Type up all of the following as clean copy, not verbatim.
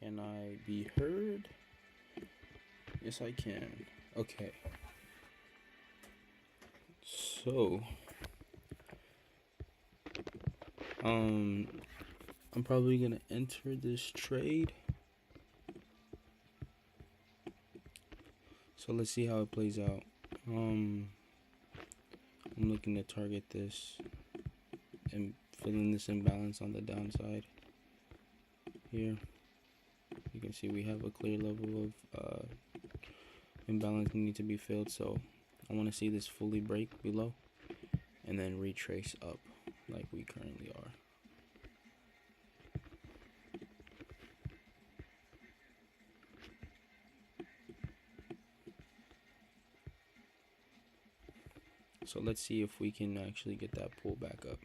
Can I be heard? Yes, I can. Okay. So, I'm probably gonna enter this trade. So let's see how it plays out. I'm looking to target this and filling this imbalance on the downside. Here, you can see we have a clear level of imbalance need to be filled. So I want to see this fully break below and then retrace up like we currently are. So let's see if we can actually get that pull back up.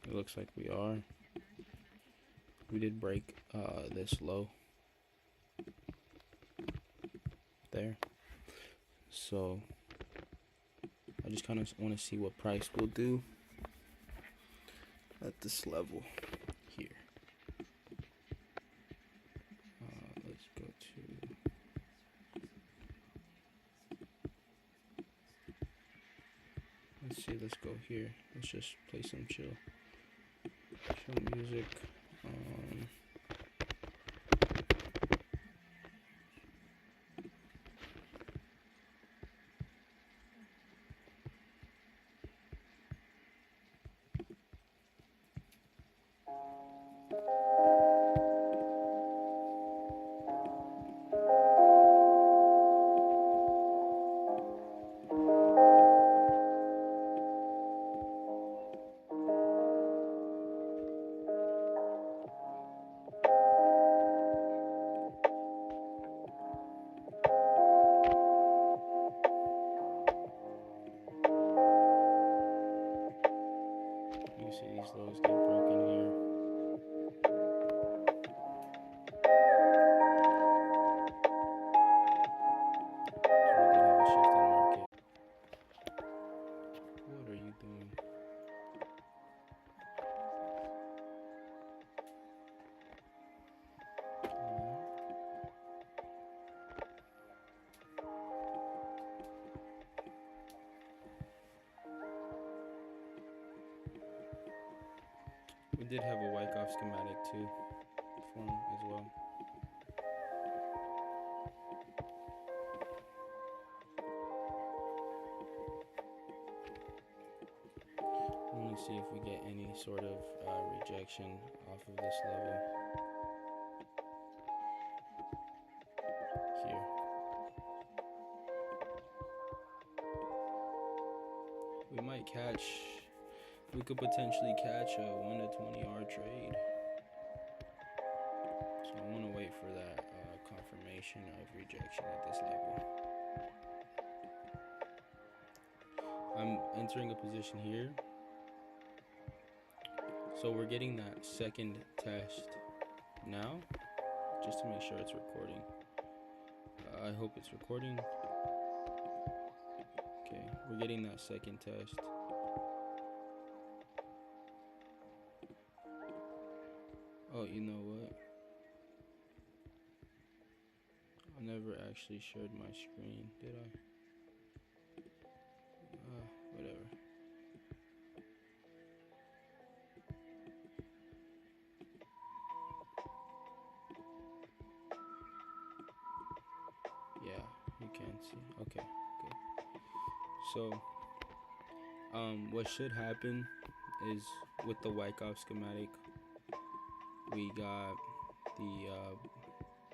It looks like we are. We did break this low there. So I just kind of want to see what price will do at this level here. Let's go to let's go here. Let's just play some chill music. You see these lows get broken here. What are you doing? We did have a Wyckoff schematic too form as well. I want to see if we get any sort of rejection off of this level here. We could potentially catch a 1 to 20R trade. So I want to wait for that confirmation of rejection at this level. I'm entering a position here. So we're getting that second test now, just to make sure it's recording. I hope it's recording. Okay, we're getting that second test. Oh, you know what? I never actually shared my screen, did I? Whatever. Yeah, you can see. Okay, good. So, what should happen is with the Wyckoff schematic, we got the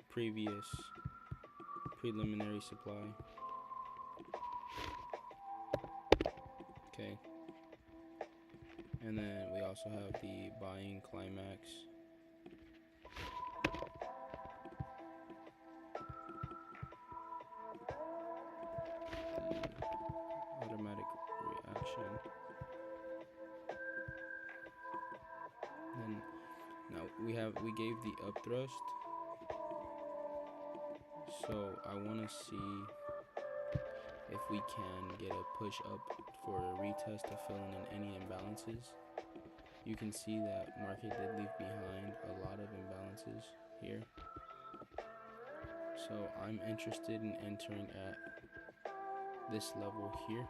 previous preliminary supply. Okay. And then we also have the buying climax. The automatic reaction. And now we gave the up thrust. So I want to see if we we can get a push up for a retest to fill in any imbalances. You can see that market did leave behind a lot of imbalances here. So I'm interested in entering at this level here.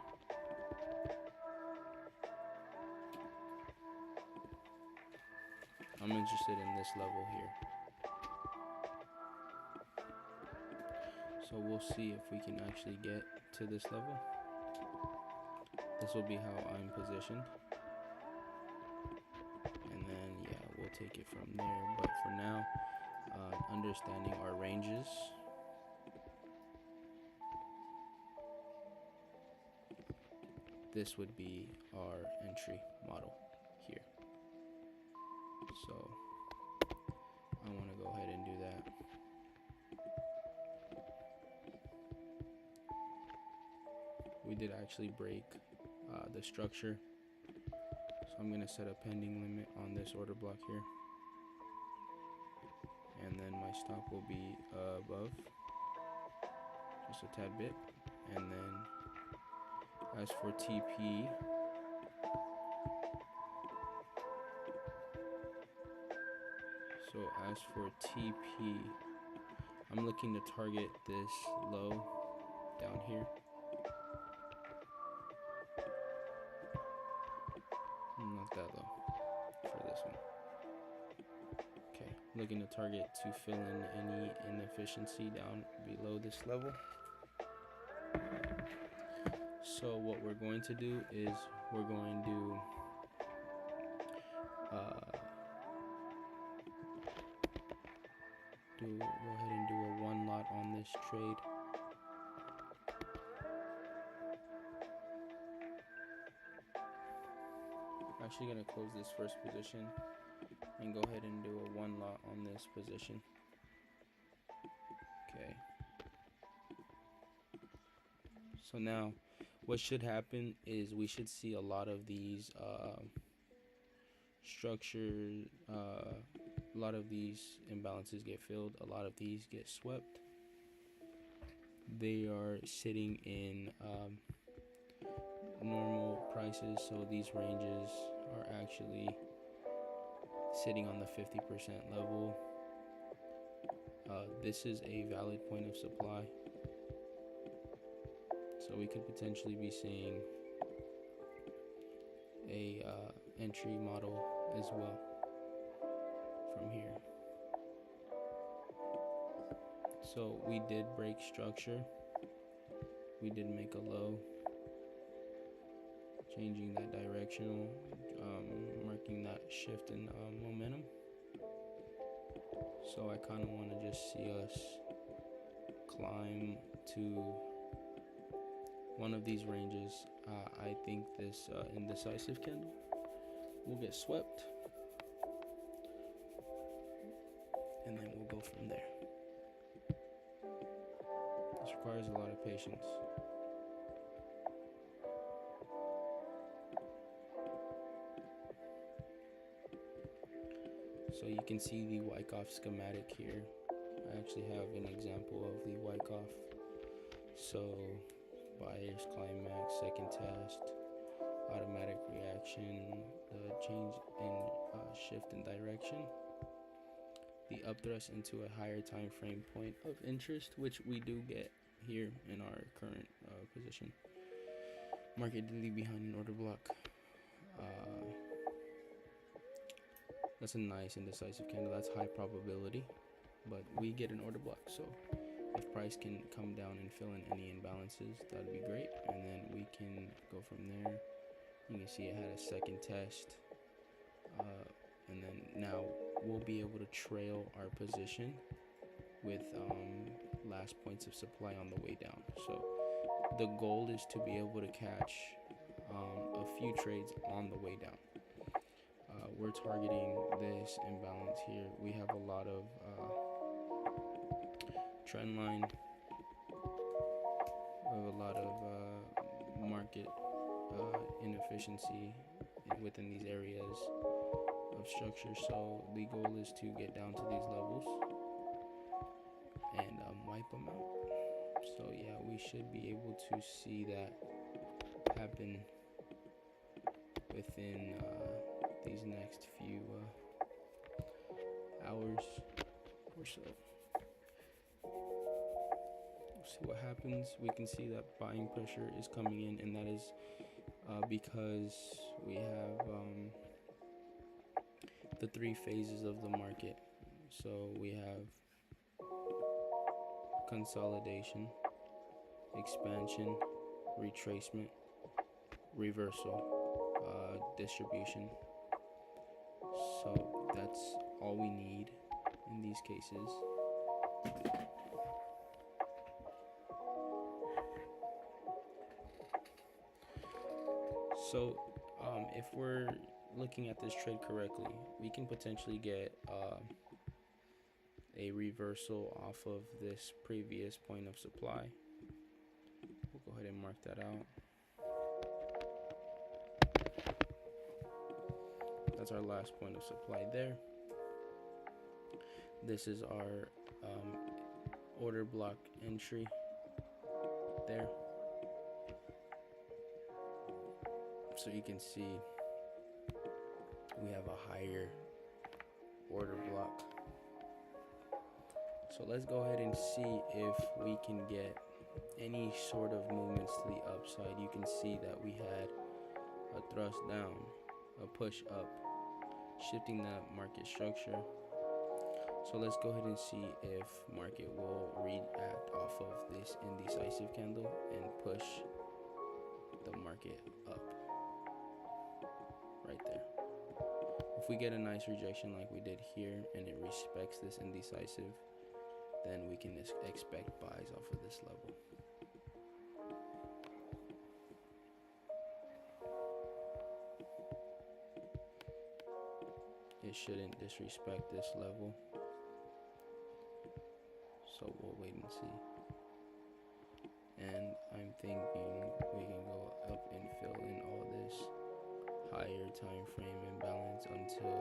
I'm interested in this level here. So we'll see if we can actually get to this level. This will be how I'm positioned. And then, yeah, we'll take it from there. But for now, understanding our ranges. This would be our entry model here. So I want to go ahead and do that. We did actually break the structure, so I'm going to set a pending limit on this order block here, and then my stop will be above just a tad bit. And then as for TP, I'm looking to target this low down here. Not that low for this one. Okay, looking to target to fill in any inefficiency down below this level. So what we're going to do is we're going to go ahead and do a one lot on this trade. I'm actually going to close this first position and go ahead and do a one lot on this position. Okay. So now what should happen is we should see a lot of these structures, a lot of these imbalances get filled, a lot of these get swept. They are sitting in normal prices, so these ranges are actually sitting on the 50% level. This is a valid point of supply, so we could potentially be seeing a entry model as well from here. So we did break structure, we did make a low, changing that directional, marking that shift in momentum. So I kind of want to just see us climb to one of these ranges. I think this indecisive candle will get swept, and then we'll go from there. This requires a lot of patience. So you can see the Wyckoff schematic here. I actually have an example of the Wyckoff. So buyer's climax, second test, automatic reaction, the change in shift in direction, the upthrust into a higher time frame point of interest, which we do get here in our current position. Market did leave behind an order block. That's a nice indecisive candle. That's high probability, but we get an order block. So if price can come down and fill in any imbalances, that'd be great. And then we can go from there. You can see it had a second test. And then now we'll be able to trail our position with last points of supply on the way down. So the goal is to be able to catch a few trades on the way down. We're targeting this imbalance here. We have a lot of trend line. We have a lot of market inefficiency within these areas of structure. So the goal is to get down to these levels and wipe them out. So yeah, we should be able to see that happen within these next few hours or so. We'll see what happens. We can see that buying pressure is coming in, and that is because we have the three phases of the market. So we have consolidation, expansion, retracement, reversal, distribution. So that's all we need in these cases. So if we're looking at this trade correctly, we can potentially get a reversal off of this previous point of supply. We'll go ahead and mark that out. That's our last point of supply there. This is our order block entry there. So you can see we have a higher order block. So let's go ahead and see if we can get any sort of movements to the upside. You can see that we had a thrust down, a push up, shifting the market structure. So let's go ahead and see if market will react off of this indecisive candle and push the market up right there. If we get a nice rejection like we did here and it respects this indecisive, then we can expect buys off of this level. It shouldn't disrespect this level, so we'll wait and see. And I'm thinking we can go up and fill in all this higher time frame imbalance until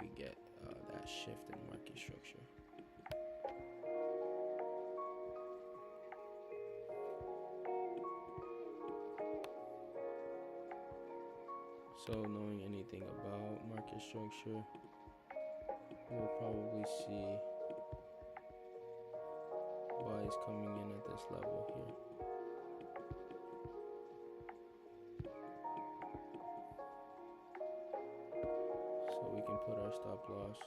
we get that shift in market structure. So knowing anything about market structure, we'll probably see buys coming in at this level here. So we can put our stop loss.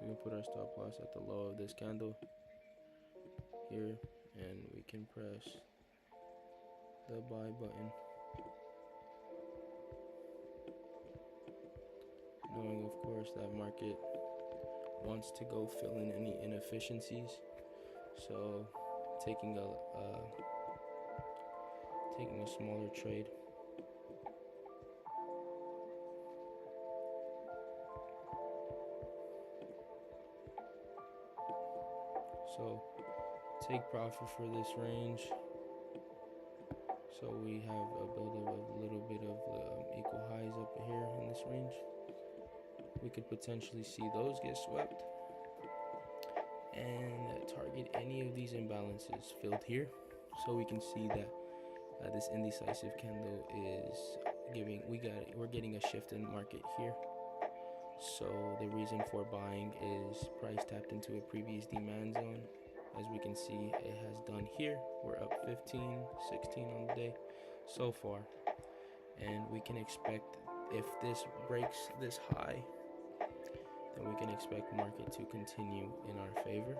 We can put our stop loss at the low of this candle here, and we can press the buy button, knowing of course that market wants to go fill in any inefficiencies. So taking a smaller trade. So take profit for this range. So we have a buildup of a little bit of the equal highs up here in this range. We could potentially see those get swept and target any of these imbalances filled here. So we can see that this indecisive candle is we're getting a shift in market here. So the reason for buying is price tapped into a previous demand zone. As we can see, it has done here. We're up 15, 16 on the day so far. And we can expect, if this breaks this high, then we can expect market to continue in our favor.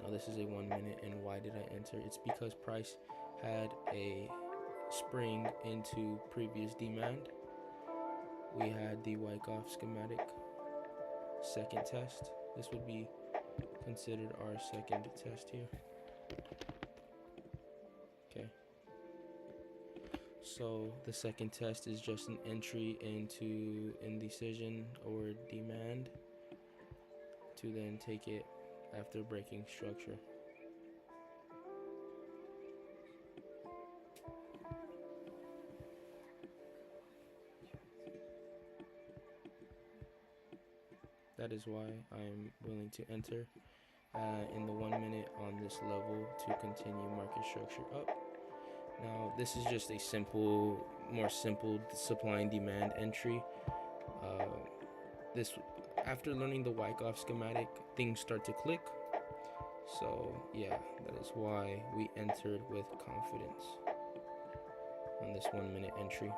Now this is a 1 minute, and why did I enter? It's because price had a spring into previous demand. We had the Wyckoff schematic second test. This would be considered our second test here. Okay. So the second test is just an entry into indecision or demand to then take it after breaking structure. That is why I'm willing to enter in the 1 minute on this level to continue market structure up. Now this is just a more simple supply and demand entry. This After learning the Wyckoff schematic, things start to click. So yeah, that is why we entered with confidence on this 1 minute entry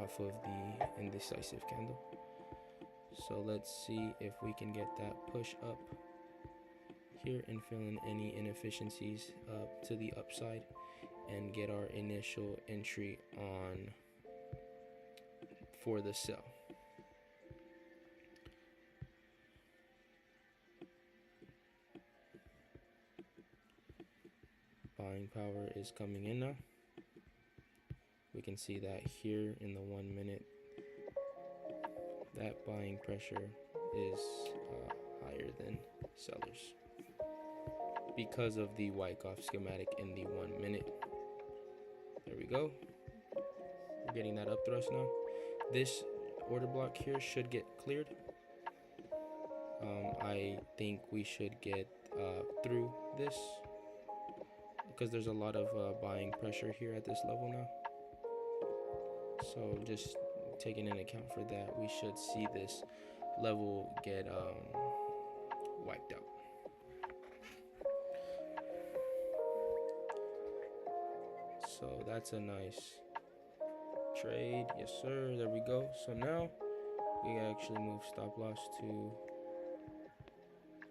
off of the indecisive candle. So let's see if we can get that push up here and fill in any inefficiencies up to the upside and get our initial entry on for the sell. Buying power is coming in now. We can see that here in the 1 minute, that buying pressure is higher than sellers because of the Wyckoff schematic in the 1 minute. There we go. We're getting that up thrust now. This order block here should get cleared. I think we should get through this because there's a lot of buying pressure here at this level now. So just taking into account for that, we should see this level get wiped out. So that's a nice trade. Yes sir, there we go. So now we actually move stop loss to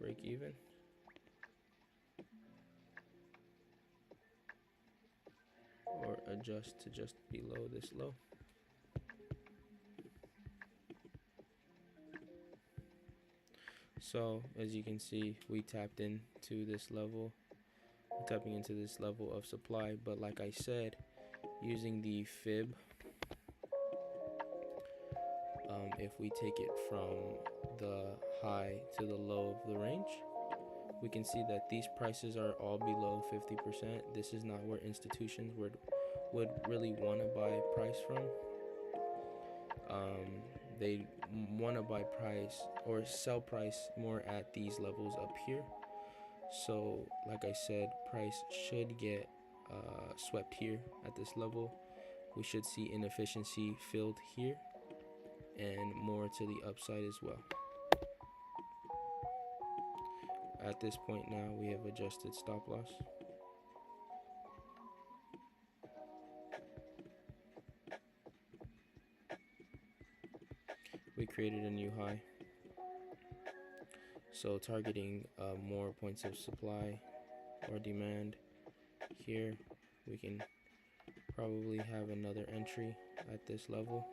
break even. Or adjust to just below this low. So as you can see, we tapped into this level. We're tapping into this level of supply, but like I said, using the fib, if we take it from the high to the low of the range, we can see that these prices are all below 50%. This is not where institutions would really want to buy price from. They want to buy price or sell price more at these levels up here. So like I said, price should get swept here at this level. We should see inefficiency filled here and more to the upside as well. At this point now, we have adjusted stop loss. We created a new high. So targeting more points of supply or demand here, we can probably have another entry at this level.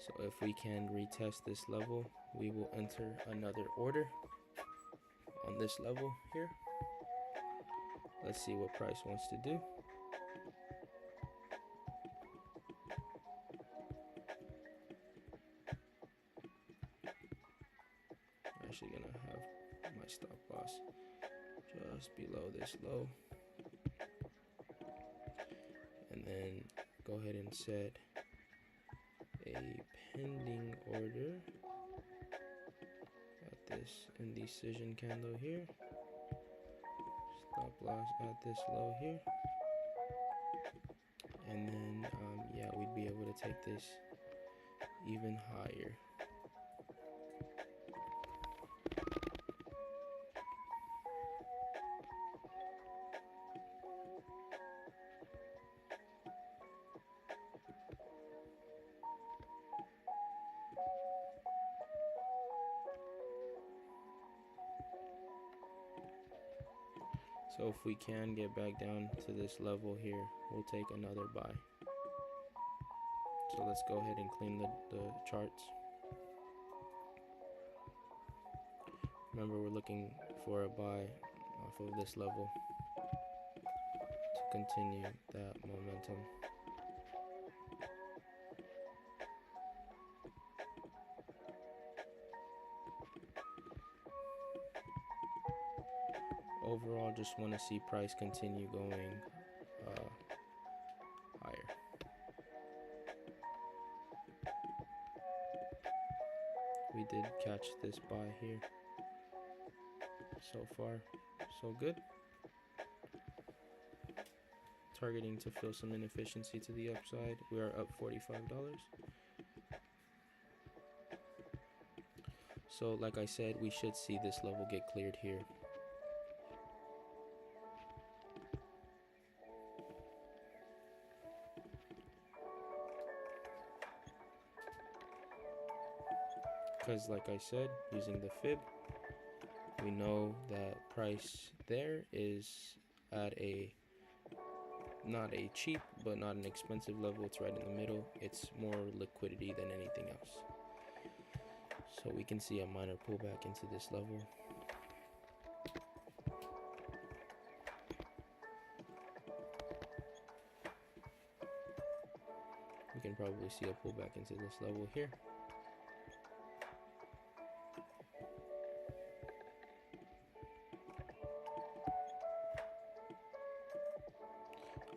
So if we can retest this level, we will enter another order on this level here. Let's see what price wants to do. I'm actually gonna have my stop loss just below this low, and then go ahead and set a pending order at this indecision candle here. Stop loss at this low here, and then yeah, we'd be able to take this even higher. So if we can get back down to this level here, we'll take another buy. So let's go ahead and clean the charts. Remember, we're looking for a buy off of this level to continue that momentum. overall, just want to see price continue going higher. We did catch this buy here. So far, so good. Targeting to fill some inefficiency to the upside. We are up $45. So like I said, we should see this level get cleared here. Because like I said, using the fib, we know that price there is at a not a cheap but not an expensive level. It's right in the middle. It's more liquidity than anything else. So we can see a minor pullback into this level. We can probably see a pullback into this level here.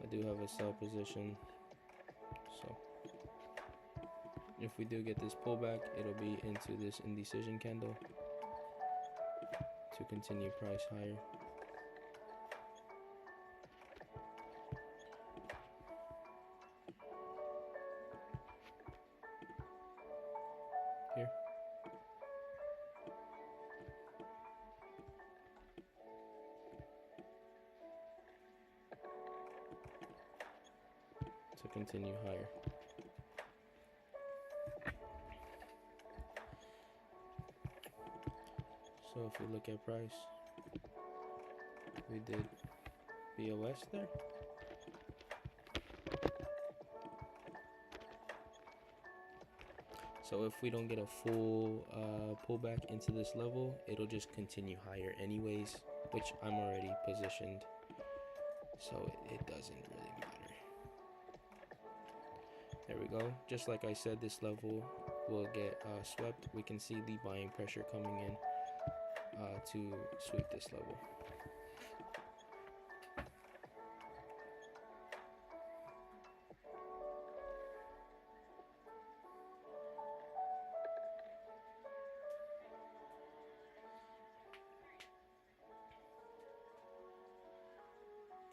I do have a sell position, so if we do get this pullback, it'll be into this indecision candle to continue price higher. Here. To continue higher. So if we look at price, we did BOS there. So if we don't get a full pullback into this level, it'll just continue higher anyways, which I'm already positioned, so it doesn't really matter. There we go. Just like I said, this level will get swept. We can see the buying pressure coming in to sweep this level.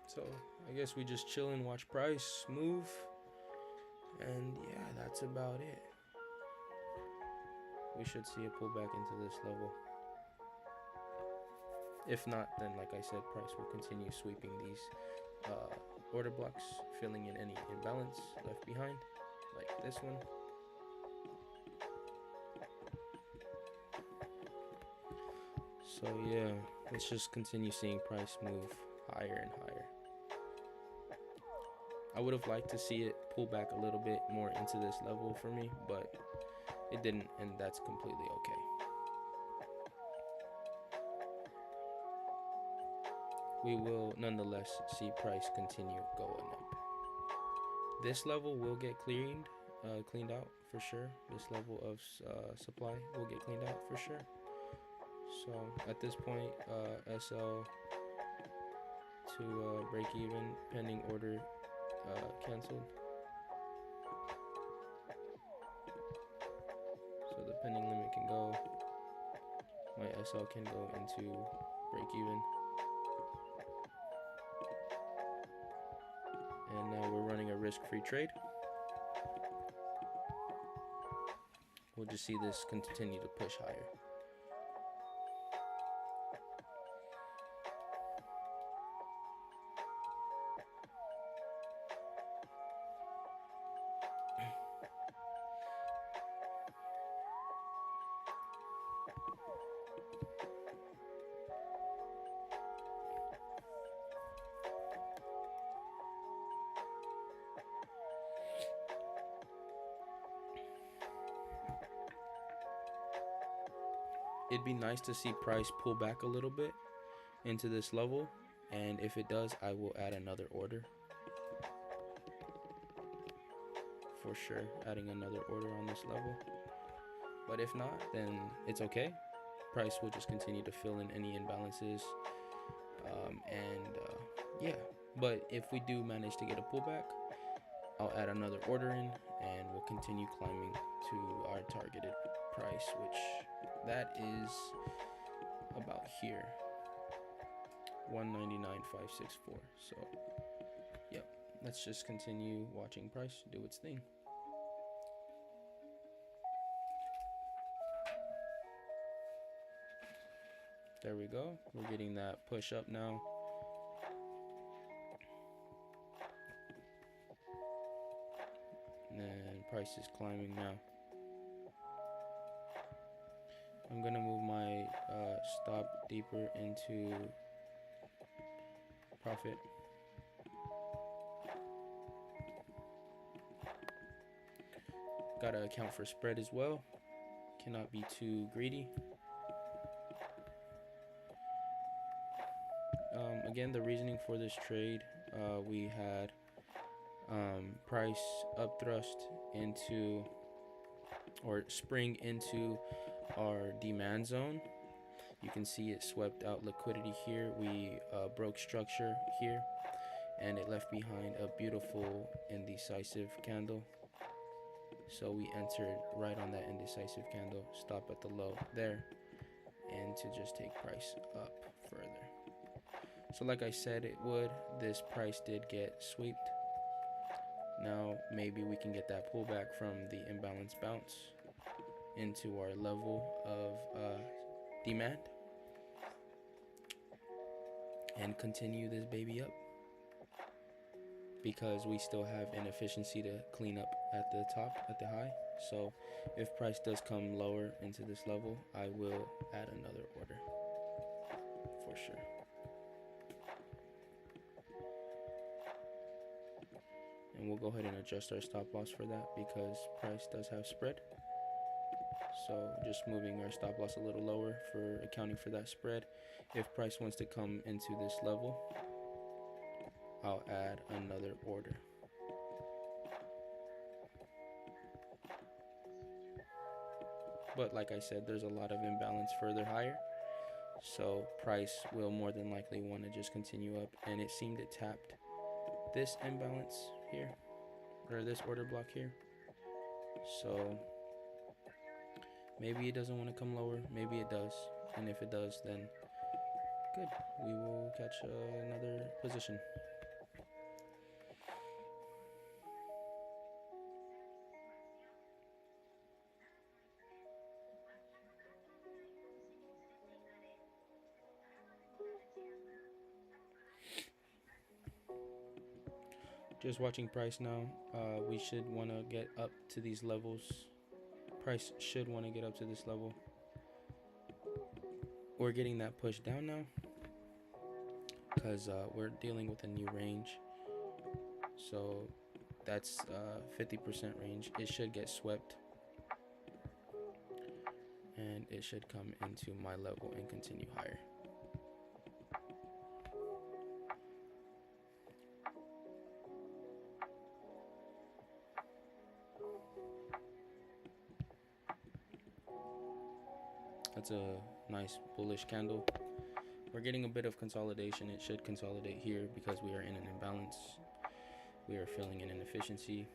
So I guess we just chill and watch price move, and yeah, that's about it. We should see a pullback into this level. If not, then like I said, price will continue sweeping these order blocks, filling in any imbalance left behind, like this one. So yeah, let's just continue seeing price move higher and higher. I would have liked to see it pull back a little bit more into this level for me, but it didn't, and that's completely okay. We will nonetheless see price continue going up. This level will get cleaned out for sure. This level of supply will get cleaned out for sure. So at this point, SL to break even pending order canceled. So the pending limit can go. My SL can go into break even. And now we're running a risk-free trade. We'll just see this continue to push higher. It'd be nice to see price pull back a little bit into this level, and if it does, I will add another order. For sure, adding another order on this level. But if not, then it's okay. Price will just continue to fill in any imbalances Yeah, but if we do manage to get a pullback, I'll add another order in and we'll continue climbing to our targeted price, which that is about here, 199.564. So yep, let's just continue watching price do its thing. There we go, we're getting that push up now. And price is climbing now. I'm gonna move my stop deeper into profit. Gotta account for spread as well. Cannot be too greedy. Again, the reasoning for this trade, we had price up thrust into, or spring into our demand zone. You can see it swept out liquidity here. We broke structure here, and it left behind a beautiful indecisive candle. So we entered right on that indecisive candle, stop at the low there, and to just take price up further. So like I said it would, this price did get swept. Now maybe we can get that pullback from the imbalance bounce into our level of demand and continue this baby up, because we still have inefficiency to clean up at the top, at the high. So if price does come lower into this level, I will add another order for sure. And we'll go ahead and adjust our stop loss for that, because price does have spread. So just moving our stop loss a little lower for accounting for that spread. If price wants to come into this level, I'll add another order. But like I said, there's a lot of imbalance further higher, so price will more than likely want to just continue up. And it seemed it tapped this imbalance here, or this order block here. So maybe it doesn't want to come lower, maybe it does. And if it does, then good, we will catch another position. Just watching price now. We should want to get up to these levels. Price should want to get up to this level. We're getting that push down now, because we're dealing with a new range. So that's 50% range. It should get swept, and it should come into my level and continue higher. That's a nice bullish candle. We're getting a bit of consolidation. It should consolidate here because we are in an imbalance. We are filling in inefficiency.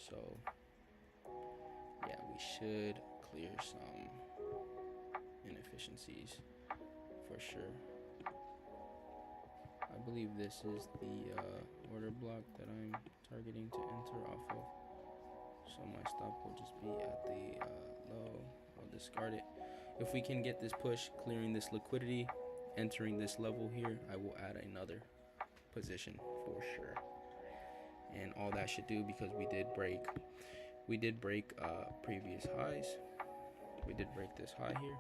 So yeah, we should clear some inefficiencies for sure. I believe this is the order block that I'm targeting to enter off of. So my stop will just be at the low. I'll discard it. If we can get this push, clearing this liquidity, entering this level here, I will add another position for sure. And all that should do, because we did break previous highs. We did break this high here,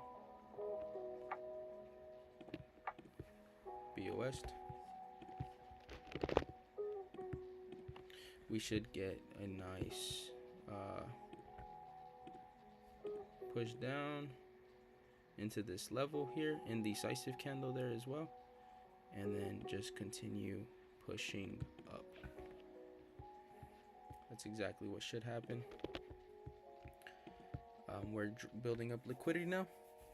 BOS. We should get a nice push down into this level here, indecisive candle there as well, and then just continue pushing up. That's exactly what should happen. We're building up liquidity now,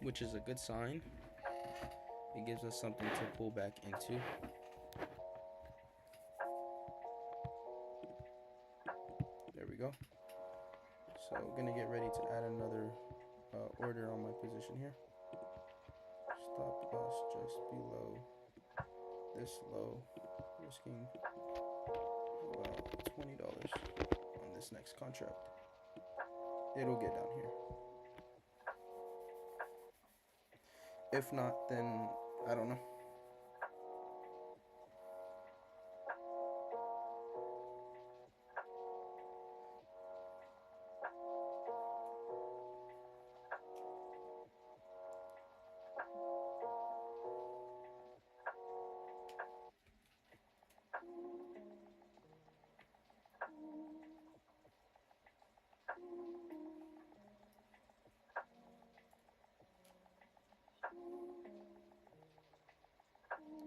which is a good sign. It gives us something to pull back into. There we go. So I'm gonna get ready to add another order on my position here. Stop loss just below this low, risking about $20 on this next contract. It'll get down here. If not, then I don't know.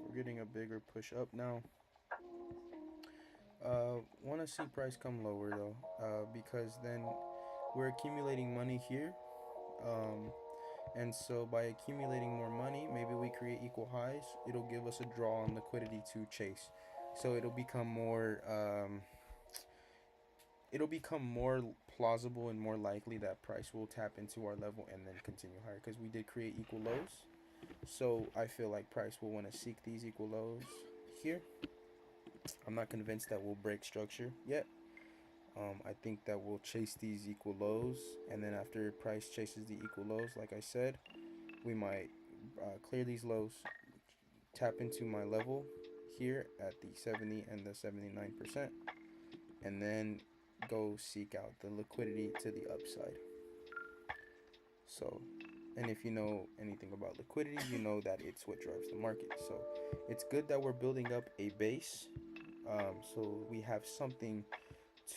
We're getting a bigger push up now. Want to see price come lower though, because then we're accumulating money here. And so by accumulating more money, maybe we create equal highs. It'll give us a draw on liquidity to chase. So it'll become more plausible and more likely that price will tap into our level and then continue higher, because we did create equal lows. So I feel like price will want to seek these equal lows here. I'm not convinced that we'll break structure yet. I think that we'll chase these equal lows, and then after price chases the equal lows, like I said, we might clear these lows, tap into my level here at the 70 and the 79%, and then go seek out the liquidity to the upside. So, and if you know anything about liquidity, you know that it's what drives the market. So it's good that we're building up a base, so we have something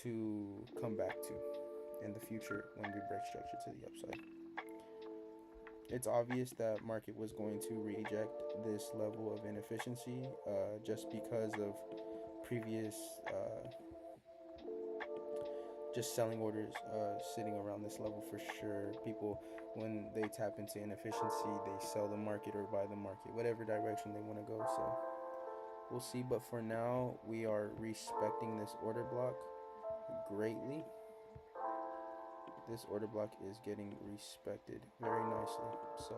to come back to in the future when we break structure to the upside. It's obvious that market was going to reject this level of inefficiency just because of previous just selling orders sitting around this level for sure. People, when they tap into inefficiency, they sell the market or buy the market, whatever direction they want to go. So we'll see, but for now we are respecting this order block greatly. This order block is getting respected very nicely. So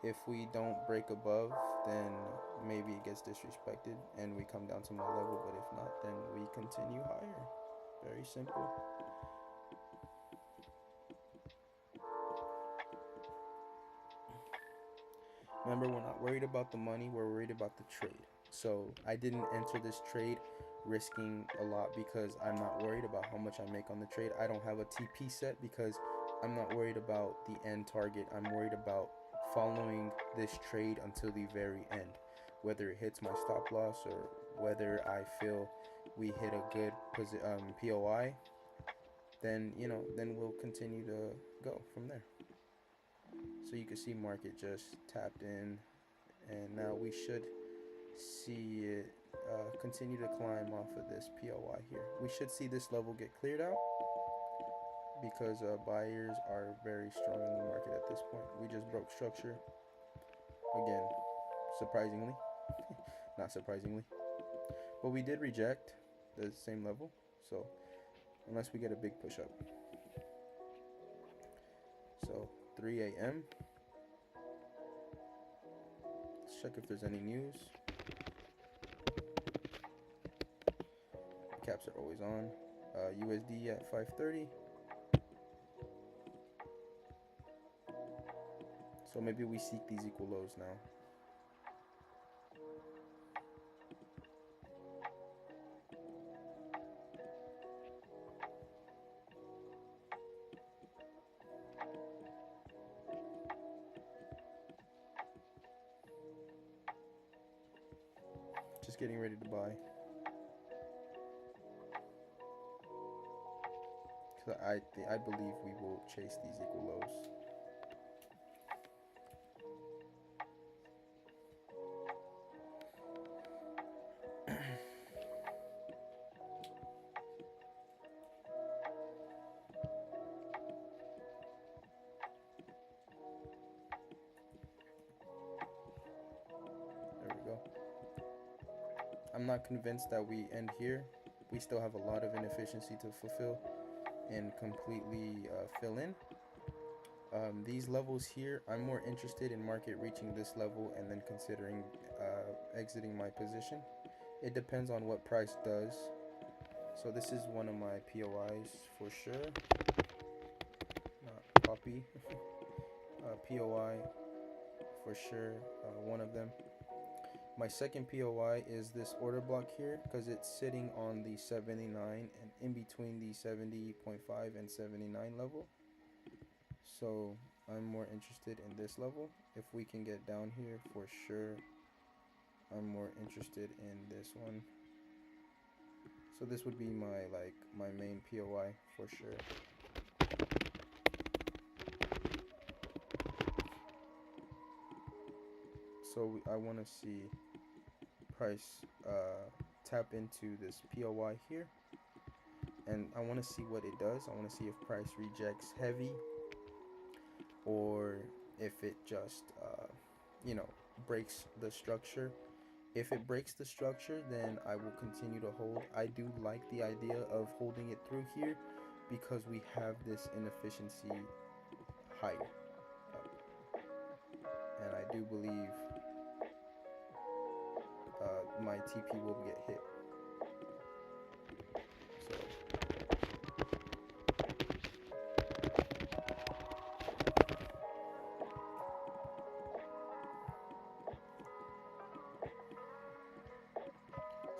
if we don't break above, then maybe it gets disrespected and we come down to my level, but if not, then we continue higher. Very simple. Remember, we're not worried about the money, we're worried about the trade. So I didn't enter this trade risking a lot because I'm not worried about how much I make on the trade. I don't have a TP set because I'm not worried about the end target. I'm worried about following this trade until the very end, whether it hits my stop loss or whether I feel we hit a good POI, then then we'll continue to go from there. So you can see market just tapped in, and now we should see it continue to climb off of this POI here. We should see this level get cleared out because buyers are very strong in the market at this point. We just broke structure again, surprisingly. Not surprisingly, but we did reject the same level, so unless we get a big push up. So 3 a.m. Let's check if there's any news. Caps are always on. USD at 530. So maybe we seek these equal lows now. Just getting ready to buy. Because I believe we will chase these equal lows. I'm not convinced that we end here. We still have a lot of inefficiency to fulfill and completely fill in. These levels here, I'm more interested in market reaching this level and then considering exiting my position. It depends on what price does. So this is one of my POIs for sure. Not copy. POI for sure. One of them. My second POI is this order block here because it's sitting on the 79 and in between the 70.5 and 79 level. So I'm more interested in this level. If we can get down here for sure, I'm more interested in this one. So this would be my main POI for sure. So I want to see price tap into this POI here, and I want to see what it does. I want to see if price rejects heavy or if it just you know breaks the structure. If it breaks the structure, then I will continue to hold. I do like the idea of holding it through here because we have this inefficiency higher up, and I do believe my TP will get hit.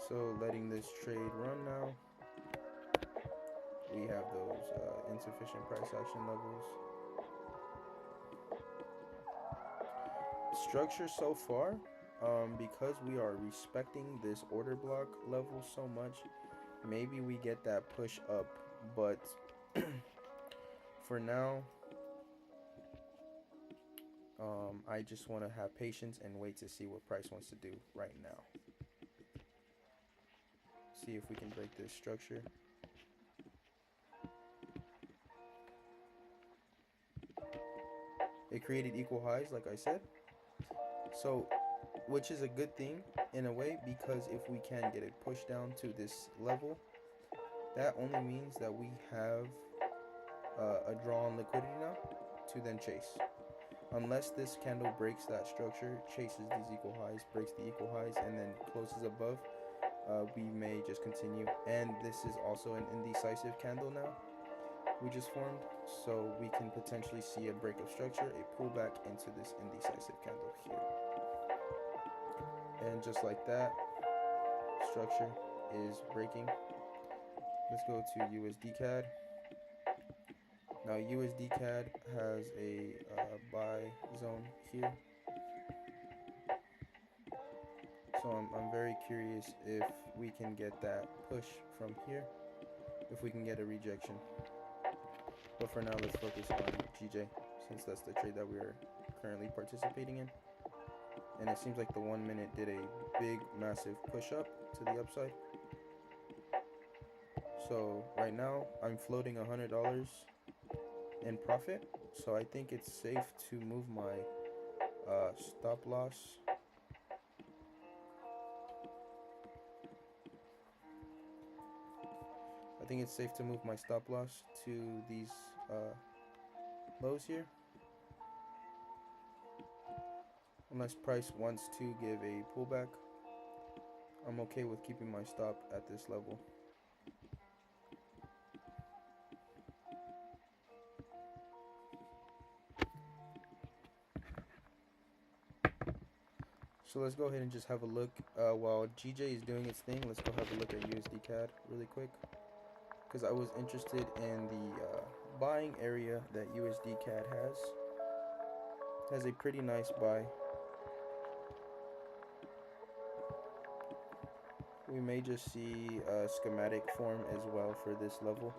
So letting this trade run now. We have those insufficient price action levels. Structure so far, because we are respecting this order block level so much, maybe we get that push up, but for now, I just want to have patience and wait to see what price wants to do right now. See if we can break this structure. It created equal highs, like I said. So, which is a good thing in a way, because if we can get a push down to this level, that only means that we have a draw on liquidity now to then chase. Unless this candle breaks that structure, chases these equal highs, breaks the equal highs, and then closes above, we may just continue. And this is also an indecisive candle now we just formed, so we can potentially see a break of structure, a pullback into this indecisive candle here. And just like that, structure is breaking. Let's go to USD CAD. Now USD CAD has a buy zone here, so I'm very curious if we can get that push from here, if we can get a rejection. But for now, let's focus on GJ, since that's the trade that we are currently participating in. And it seems like the 1 minute did a big, massive push up to the upside. So right now, I'm floating $100 in profit. So I think it's safe to move my stop loss. I think it's safe to move my stop loss to these lows here. Unless price wants to give a pullback, I'm okay with keeping my stop at this level. So let's go ahead and just have a look. While GJ is doing its thing, let's go have a look at USD CAD really quick, because I was interested in the buying area that USD CAD has a pretty nice buy. We may just see a schematic form as well for this level.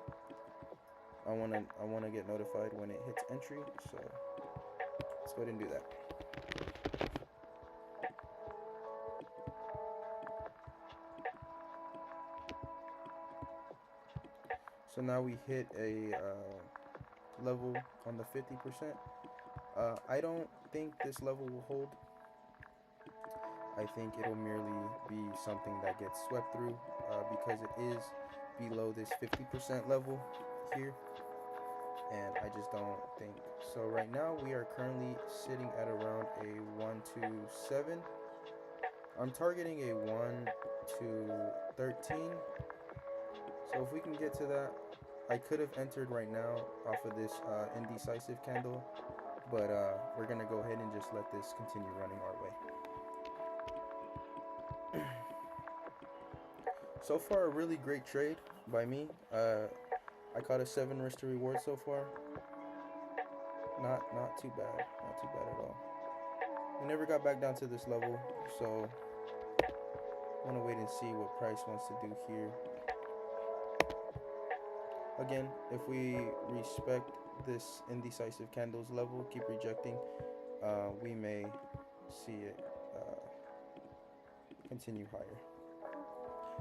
I wanna get notified when it hits entry, so let's go ahead and do that. So now we hit a level on the 50%. I don't think this level will hold. I think it'll merely be something that gets swept through because it is below this 50% level here, and I just don't think so. Right now we are currently sitting at around a 1 to 7. I'm targeting a 1 to 13. So if we can get to that, I could have entered right now off of this indecisive candle, but we're gonna go ahead and just let this continue running our way. So far, a really great trade by me. I caught a 7 risk to reward so far. Not too bad. Not too bad at all. We never got back down to this level, so I want to wait and see what Price wants to do here. Again, if we respect this indecisive candles level, keep rejecting, we may see it continue higher.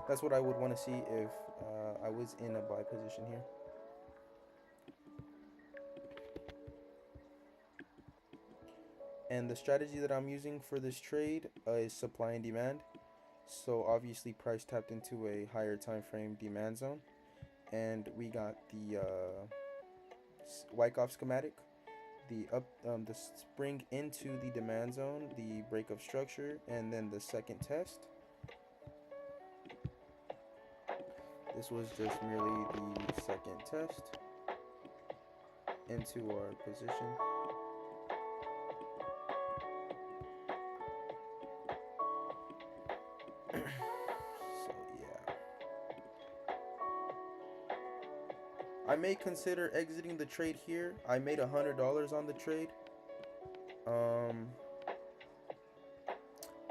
That's what I would want to see if I was in a buy position here. And the strategy that I'm using for this trade is supply and demand. So obviously price tapped into a higher time frame demand zone, and we got the Wyckoff schematic, the spring into the demand zone, the break of structure, and then the second test. This was just merely the second test into our position. So yeah, I may consider exiting the trade here. I made $100 on the trade,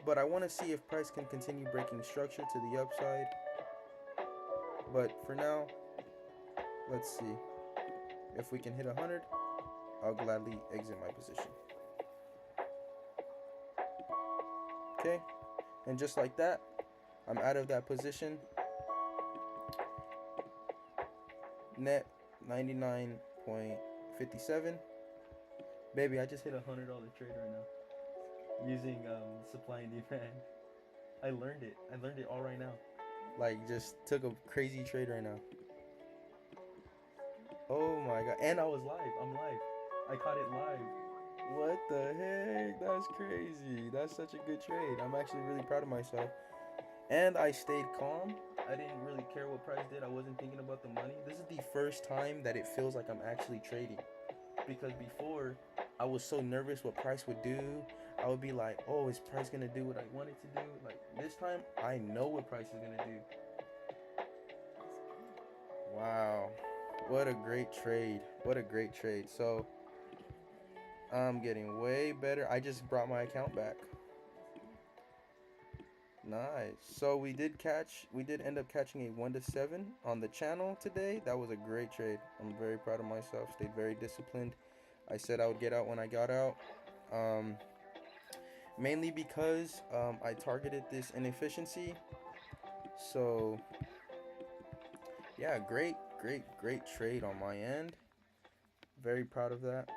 but I want to see if price can continue breaking structure to the upside. But for now, let's see. If we can hit 100, I'll gladly exit my position. Okay, and just like that, I'm out of that position. Net 99.57. Baby, I just hit $100 trade right now using supply and demand. I learned it. I learned it all right now. Like, just took a crazy trade right now. Oh my god. And I was live. I'm live. I caught it live. What the heck? That's crazy. That's such a good trade. I'm actually really proud of myself. And I stayed calm. I didn't really care what price did. I wasn't thinking about the money. This is the first time that it feels like I'm actually trading. Because before, I was so nervous what price would do. I would be like, oh, is price going to do what I want it to do? Like, this time, I know what price is going to do. Wow. What a great trade. What a great trade. So, I'm getting way better. I just brought my account back. Nice. So we did end up catching a 1 to 7 on the channel today. That was a great trade. I'm very proud of myself. Stayed very disciplined. I said I would get out when I got out. Mainly because I targeted this inefficiency. So yeah, great trade on my end. Very proud of that.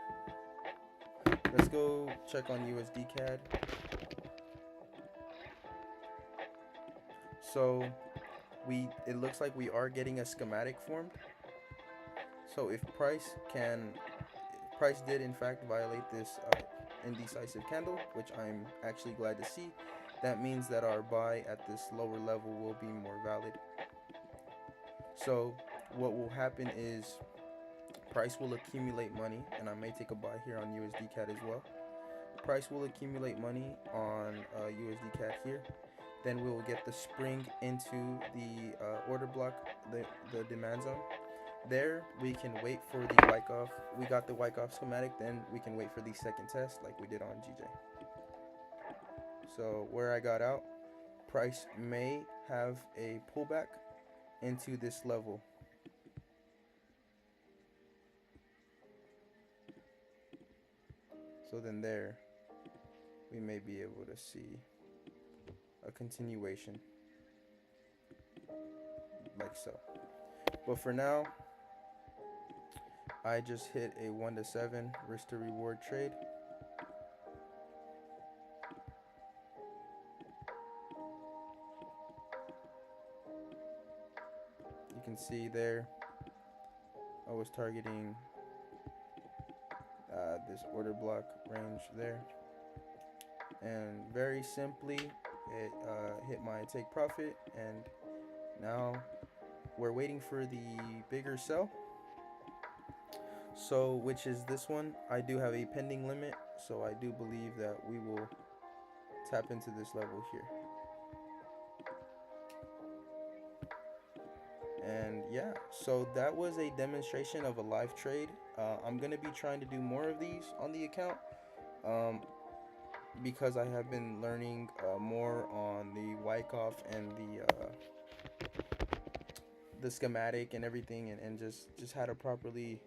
Let's go check on USD CAD. So it looks like we are getting a schematic formed. So if price did in fact violate this indecisive candle, which I'm actually glad to see, that means that our buy at this lower level will be more valid. So what will happen is price will accumulate money, and I may take a buy here on USD CAD as well. Price will accumulate money on USD CAD here. Then we will get the spring into the order block, the demand zone. There we can wait for the Wyckoff. We got the Wyckoff schematic. Then we can wait for the second test like we did on GJ. So where I got out, price may have a pullback into this level. So then there we may be able to see a continuation like so. But for now, I just hit a 1 to 7 risk to reward trade. can see there, I was targeting this order block range there, and very simply it hit my take profit, and now we're waiting for the bigger sell, so which is this one. I do have a pending limit, so I do believe that we will tap into this level here. And yeah, so that was a demonstration of a live trade. I'm gonna be trying to do more of these on the account, because I have been learning more on the Wyckoff and the schematic and everything, and just how to properly,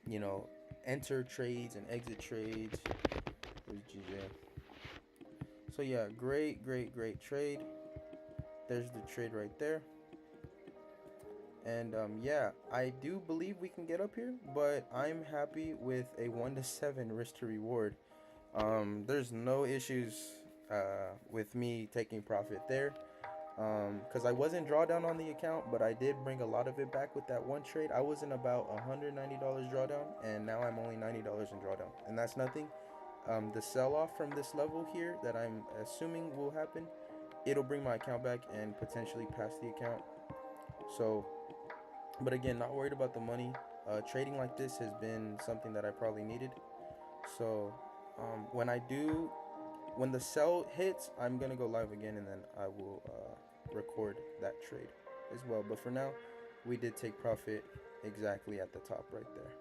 you know, enter trades and exit trades. There's GJ. So yeah, great trade. There's the trade right there. And yeah, I do believe we can get up here, but I'm happy with a 1-to-7 risk to reward. There's no issues with me taking profit there, because I wasn't drawdown on the account, but I did bring a lot of it back with that one trade. I was in about $190 drawdown, and now I'm only $90 in drawdown, and that's nothing. The sell-off from this level here that I'm assuming will happen, it'll bring my account back and potentially pass the account. So, but again, not worried about the money. Trading like this has been something that I probably needed. So when the sell hits, I'm gonna go live again, and then I will record that trade as well. But for now, we did take profit exactly at the top right there.